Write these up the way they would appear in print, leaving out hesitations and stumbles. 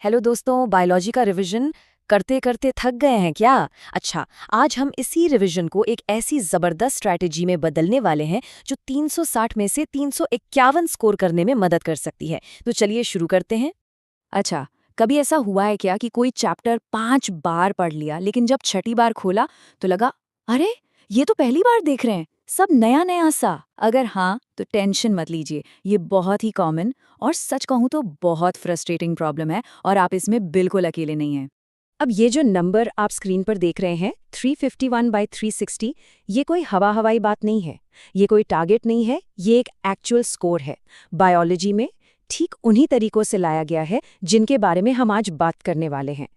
Hello दोस्तों, biology का revision करते करते थक गए हैं क्या? अच्छा, आज हम इसी रिवीजन को एक ऐसी जबरदस्त स्ट्रैटेजी में बदलने वाले हैं जो 360 में से 351 स्कोर करने में मदद कर सकती है। तो चलिए शुरू करते हैं। अच्छा, कभी ऐसा हुआ है क्या कि कोई चैप्टर 5 बार पढ़ लिया लेकिन जब छठी बार खोला तो लगा, अरे ये तो पहली बार देख रहे हैं, सब नया नया सा। अगर हाँ तो टेंशन मत लीजिए, ये बहुत ही कॉमन और सच कहूँ तो बहुत फ्रस्ट्रेटिंग प्रॉब्लम है और आप इसमें बिल्कुल अकेले नहीं हैं। अब ये जो नंबर आप स्क्रीन पर देख रहे हैं 351/360, ये कोई हवाई बात नहीं है, ये कोई टारगेट नहीं है, ये एक एक्चुअल स्कोर है। बायोलॉजी में ठीक उन्हीं तरीकों से लाया गया है जिनके बारे में हम आज बात करने वाले हैं।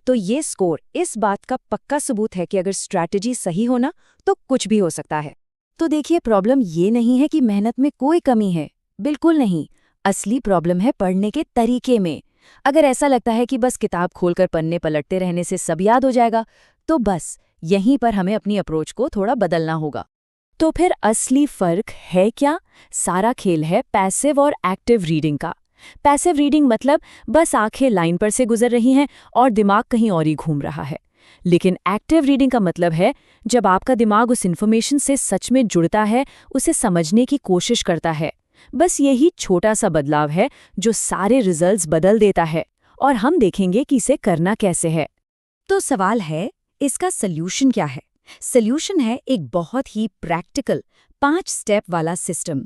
तो ये स्कोर इस बात का पक्का सबूत है कि अगर स्ट्रैटेजी सही हो ना तो कुछ भी हो सकता है। तो देखिए, प्रॉब्लम ये नहीं है कि मेहनत में कोई कमी है, बिल्कुल नहीं। असली प्रॉब्लम है पढ़ने के तरीके में। अगर ऐसा लगता है कि बस किताब खोलकर पन्ने पलटते रहने से सब याद हो जाएगा, तो बस यहीं पर हमें अपनी अप्रोच को थोड़ा बदलना होगा। तो फिर असली फर्क है क्या? सारा खेल है पैसिव और एक्टिव रीडिंग का। पैसिव रीडिंग मतलब बस आंखें लाइन पर से गुजर रही हैं और दिमाग कहीं और ही घूम रहा है। लेकिन एक्टिव रीडिंग का मतलब है जब आपका दिमाग उस इन्फॉर्मेशन से सच में जुड़ता है, उसे समझने की कोशिश करता है। बस यही छोटा सा बदलाव है जो सारे रिजल्ट्स बदल देता है, और हम देखेंगे कि इसे करना कैसे है। तो सवाल है, इसका सल्यूशन क्या है? सल्यूशन है एक बहुत ही प्रैक्टिकल 5 स्टेप वाला सिस्टम।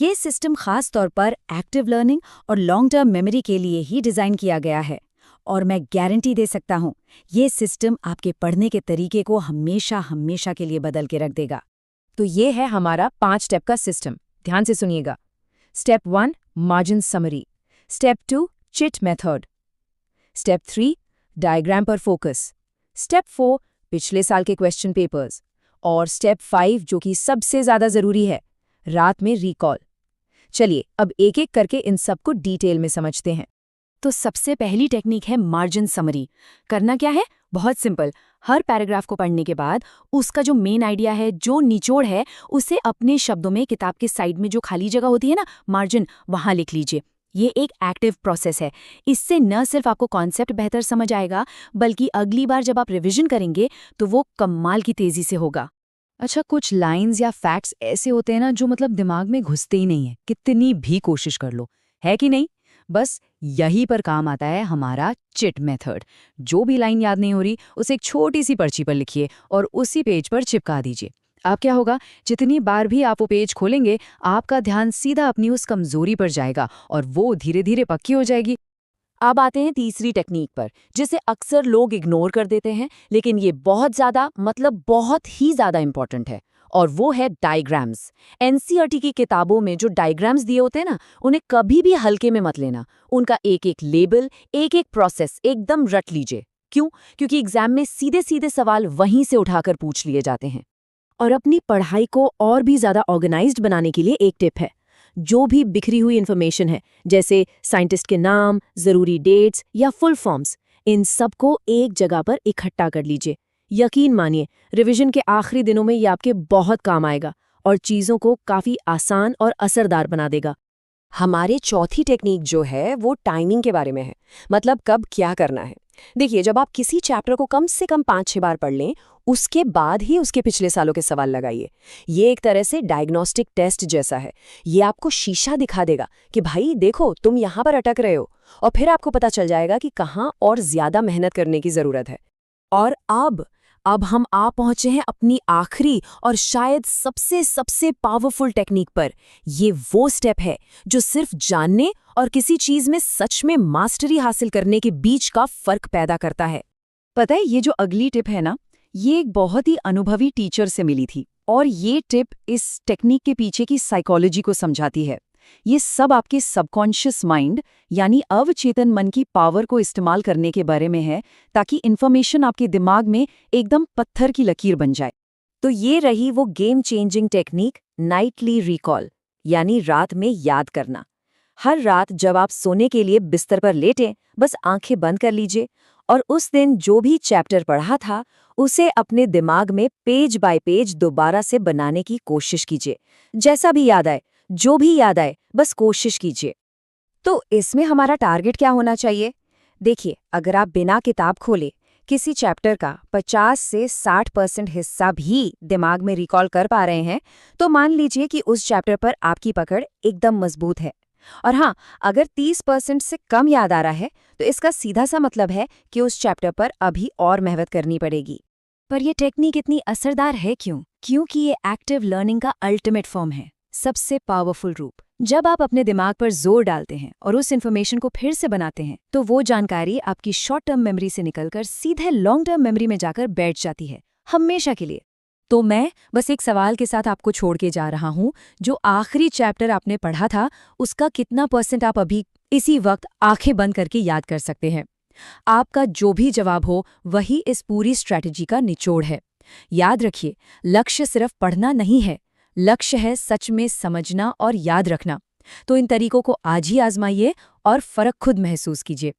ये सिस्टम खास तौर पर एक्टिव लर्निंग और लॉन्ग टर्म मेमोरी के लिए ही डिज़ाइन किया गया है। और मैं गारंटी दे सकता हूँ, ये सिस्टम आपके पढ़ने के तरीके को हमेशा हमेशा के लिए बदल के रख देगा। तो ये है हमारा 5 स्टेप का सिस्टम। ध्यान से सुनिएगा। Step 1, margin summary. Step 2, chit method. Step 3, diagram पर फोकस। स्टेप 4, पिछले साल के क्वेश्चन पेपर्स। और स्टेप 5, जो कि सबसे ज़्यादा ज़रूरी है, रात में रिकॉल। चलिए अब एक एक करके इन सबको डिटेल में समझते हैं। तो सबसे पहली टेक्निक है मार्जिन समरी। करना क्या है? बहुत सिंपल। हर पैराग्राफ को पढ़ने के बाद उसका जो मेन आइडिया है, जो निचोड़ है, उसे अपने शब्दों में किताब के साइड में जो खाली जगह होती है ना, मार्जिन, वहां लिख लीजिए। ये एक एक्टिव प्रोसेस है। इससे न सिर्फ आपको कॉन्सेप्ट बेहतर समझ आएगा, बल्कि अगली बार जब आप रिवीजन करेंगे तो वो कमाल की तेजी से होगा। अच्छा, कुछ लाइंस या फैक्ट्स ऐसे होते हैं ना जो मतलब दिमाग में घुसते ही नहीं है, कितनी भी कोशिश कर लो, है कि नहीं? बस यहीं पर काम आता है हमारा चिट मेथड। जो भी लाइन याद नहीं हो रही, उसे एक छोटी सी पर्ची पर लिखिए और उसी पेज पर चिपका दीजिए। अब क्या होगा, जितनी बार भी आप वो पेज खोलेंगे, आपका ध्यान सीधा अपनी उस कमजोरी पर जाएगा और वो धीरे धीरे पक्की हो जाएगी। अब आते हैं तीसरी टेक्निक पर, जिसे अक्सर लोग इग्नोर कर देते हैं, लेकिन ये बहुत ज़्यादा, मतलब बहुत ही ज़्यादा इंपॉर्टेंट है। और वो है डायग्राम्स। एनसीईआरटी की किताबों में जो डायग्राम्स दिए होते हैं ना, उन्हें कभी भी हल्के में मत लेना। उनका एक एक लेबल, एक एक प्रोसेस एकदम रट लीजिए। क्यों? क्योंकि एग्जाम में सीधे सीधे सवाल वहीं से उठाकर पूछ लिए जाते हैं। और अपनी पढ़ाई को और भी ज़्यादा ऑर्गेनाइज्ड बनाने के लिए एक टिप है। जो भी बिखरी हुई इन्फॉर्मेशन है, जैसे साइंटिस्ट के नाम, ज़रूरी डेट्स या फुल फॉर्म्स, इन सबको एक जगह पर इकट्ठा कर लीजिए। यकीन मानिए, रिवीजन के आखिरी दिनों में ये आपके बहुत काम आएगा और चीज़ों को काफ़ी आसान और असरदार बना देगा। हमारी चौथी टेक्निक जो है वो टाइमिंग के बारे में है, मतलब कब क्या करना है। देखिए, जब आप किसी चैप्टर को कम से कम 5-6 बार पढ़ लें, उसके बाद ही उसके पिछले सालों के सवाल लगाइए। ये एक तरह से डायग्नोस्टिक टेस्ट जैसा है। ये आपको शीशा दिखा देगा कि भाई देखो, तुम यहाँ पर अटक रहे हो, और फिर आपको पता चल जाएगा कि कहाँ और ज्यादा मेहनत करने की जरूरत है। और अब हम आ पहुंचे हैं अपनी आखिरी और शायद सबसे सबसे पावरफुल टेक्निक पर। ये वो स्टेप है जो सिर्फ जानने और किसी चीज में सच में मास्टरी हासिल करने के बीच का फर्क पैदा करता है। पता है, ये जो अगली टिप है ना, ये एक बहुत ही अनुभवी टीचर से मिली थी, और ये टिप इस टेक्निक के पीछे की साइकोलॉजी को समझाती है। ये सब आपके सबकॉन्शियस माइंड, यानी अवचेतन मन की पावर को इस्तेमाल करने के बारे में है, ताकि इन्फॉर्मेशन आपके दिमाग में एकदम पत्थर की लकीर बन जाए। तो ये रही वो game changing technique, Knightley recall, यानी रात में याद करना। हर रात जब आप सोने के लिए बिस्तर पर लेटें, बस आंखें बंद कर लीजिए और उस दिन जो भी चैप्टर पढ़ा था, उसे अपने दिमाग में पेज बाय पेज दोबारा से बनाने की कोशिश कीजिए। जैसा भी याद आए, जो भी याद आए, बस कोशिश कीजिए। तो इसमें हमारा टारगेट क्या होना चाहिए? देखिए, अगर आप बिना किताब खोले किसी चैप्टर का 50 से 60% हिस्सा भी दिमाग में रिकॉल कर पा रहे हैं, तो मान लीजिए कि उस चैप्टर पर आपकी पकड़ एकदम मजबूत है। और हाँ, अगर 30% से कम याद आ रहा है, तो इसका सीधा सा मतलब है कि उस चैप्टर पर अभी और मेहनत करनी पड़ेगी। पर यह टेक्निक इतनी असरदार है क्यों? क्योंकि ये एक्टिव लर्निंग का अल्टीमेट फॉर्म है, सबसे पावरफुल रूप। जब आप अपने दिमाग पर जोर डालते हैं और उस इन्फॉर्मेशन को फिर से बनाते हैं, तो वो जानकारी आपकी शॉर्ट टर्म मेमोरी से निकलकर सीधे लॉन्ग टर्म मेमोरी में जाकर बैठ जाती है, हमेशा के लिए। तो मैं बस एक सवाल के साथ आपको छोड़ के जा रहा हूँ, जो आखिरी चैप्टर आपने पढ़ा था, उसका कितना % आप अभी इसी वक्त आंखें बंद करके याद कर सकते हैं? आपका जो भी जवाब हो, वही इस पूरी स्ट्रैटेजी का निचोड़ है। याद रखिए, लक्ष्य सिर्फ पढ़ना नहीं है, लक्ष्य है सच में समझना और याद रखना। तो इन तरीकों को आज ही आजमाइए और फर्क खुद महसूस कीजिए।